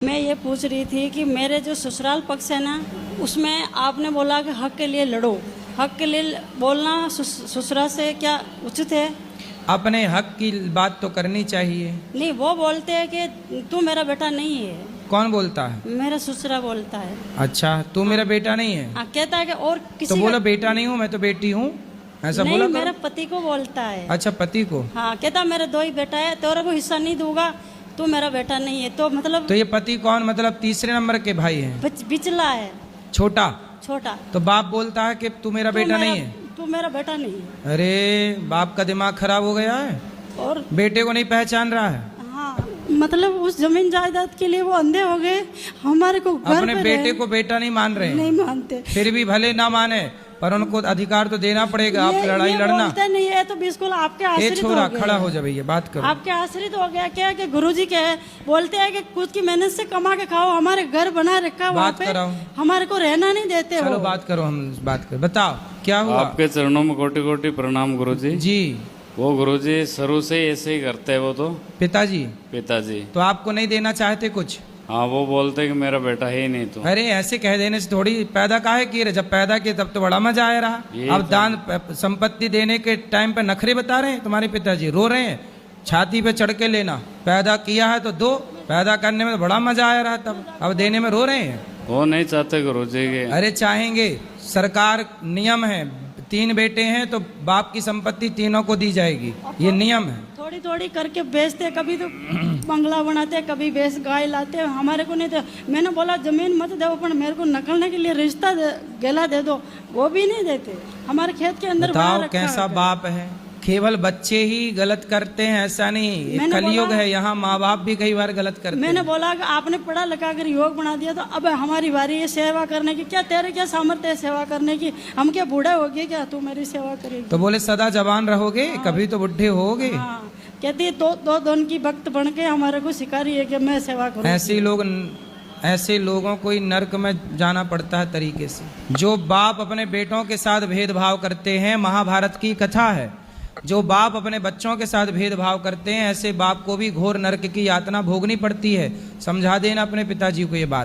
मैं ये पूछ रही थी कि मेरे जो ससुराल पक्ष है ना, उसमें आपने बोला कि हक के लिए लड़ो। हक के लिए बोलना ससुराल से क्या उचित है? अपने हक की बात तो करनी चाहिए। नहीं, वो बोलते हैं कि तू मेरा बेटा नहीं है। कौन बोलता है? मेरा ससुरा बोलता है। अच्छा, तू मेरा बेटा नहीं है? हाँ, कहता है कि और किसी तो बोला बेटा नहीं हूँ, मैं तो बेटी हूँ, ऐसा नहीं, बोला मेरा करो। पति को बोलता है। अच्छा, पति को। हाँ, कहता मेरे दो ही बेटा है, तेरे को हिस्सा नहीं दूंगा, तू मेरा बेटा नहीं है। तो मतलब तो ये पति कौन, मतलब तीसरे नंबर के भाई हैं? बिचला है, छोटा। छोटा। तो बाप बोलता है कि तू मेरा बेटा नहीं है। तू मेरा बेटा नहीं है। अरे बाप का दिमाग खराब हो गया है, और बेटे को नहीं पहचान रहा है। हाँ, मतलब उस जमीन जायदाद के लिए वो अंधे हो गए। हमारे को घर अपने पे बेटे को बेटा नहीं मान रहे हैं। नहीं मानते। फिर भी भले ना माने, पर उनको अधिकार तो देना पड़ेगा। आप लड़ाई लड़ना बोलते नहीं है तो बिल्कुल आपके ए आश्रित हो छोरा गए। खड़ा हो जा भैया, बात करो। आपके आश्रित हो गया क्या कि गुरुजी के बोलते हैं कि खुद की मेहनत से कमा के खाओ, हमारे घर बना रखा वहाँ बात पे, कराओ। हमारे को रहना नहीं देते। चलो वो बात करो, हम बात करो। बताओ क्या हुआ? आपके चरणों में कोटि कोटि प्रणाम गुरुजी। जी। वो गुरुजी शुरू से ही ऐसे ही करते हैं वो तो पिताजी। पिताजी। तो आपको नहीं देना चाहते कुछ? हाँ, वो बोलते हैं कि मेरा बेटा है ही नहीं। तो अरे ऐसे कह देने से थोड़ी, पैदा काहे किए रहे? जब पैदा किए तब तो बड़ा मजा आया रहा। ये अब तो- दान संपत्ति देने के टाइम पे नखरे बता रहे हैं तुम्हारे पिताजी, रो रहे हैं छाती पे चढ़ के लेना। पैदा किया है तो दो, पैदा करने में तो बड़ा मजा आया रहा, तब अब देने में रो रहे हैं। वो नहीं चाहते गुरुजी के। अरे चाहेंगे, सरकार नियम है, 3 बेटे हैं तो बाप की संपत्ति तीनों को दी जाएगी, ये नियम है। थोड़ी थोड़ी करके बेचते, कभी तो बंगला बनाते, कभी भैंस गाय लाते, हमारे को नहीं दे। मैंने बोला जमीन मत दो, पर मेरे को नकलने के लिए रिश्ता गेला दे दो, वो भी नहीं देते। हमारे खेत के अंदर बना बताओ रखा कैसा है। बाप है? केवल बच्चे ही गलत करते हैं ऐसा नहीं, ये मैंने कलयुग बोला- है, यहाँ माँ बाप भी कई बार गलत करते मैंने हैं। बोला कि आपने पढ़ा लिखा कर योग बना दिया, तो अब हमारी बारी है सेवा करने की। क्या तेरे क्या सामर्थ्य है सेवा करने की? हम क्या बूढ़े हो गए क्या तू मेरी सेवा करेगी? तो बोले सदा जवान रहोगे, कभी तो बुढ़े होगे। हाँ, कहती दो दोन की भक्त बन के हमारे को सिखा रही है कि मैं सेवा करूँ। ऐसे लोगों को ही नर्क में जाना पड़ता है तरीके से। जो बाप अपने बेटों के साथ भेदभाव करते हैं, महाभारत की कथा है, जो बाप अपने बच्चों के साथ भेदभाव करते हैं, ऐसे बाप को भी घोर नरक की यातना भोगनी पड़ती है। समझा देना अपने पिताजी को ये बात।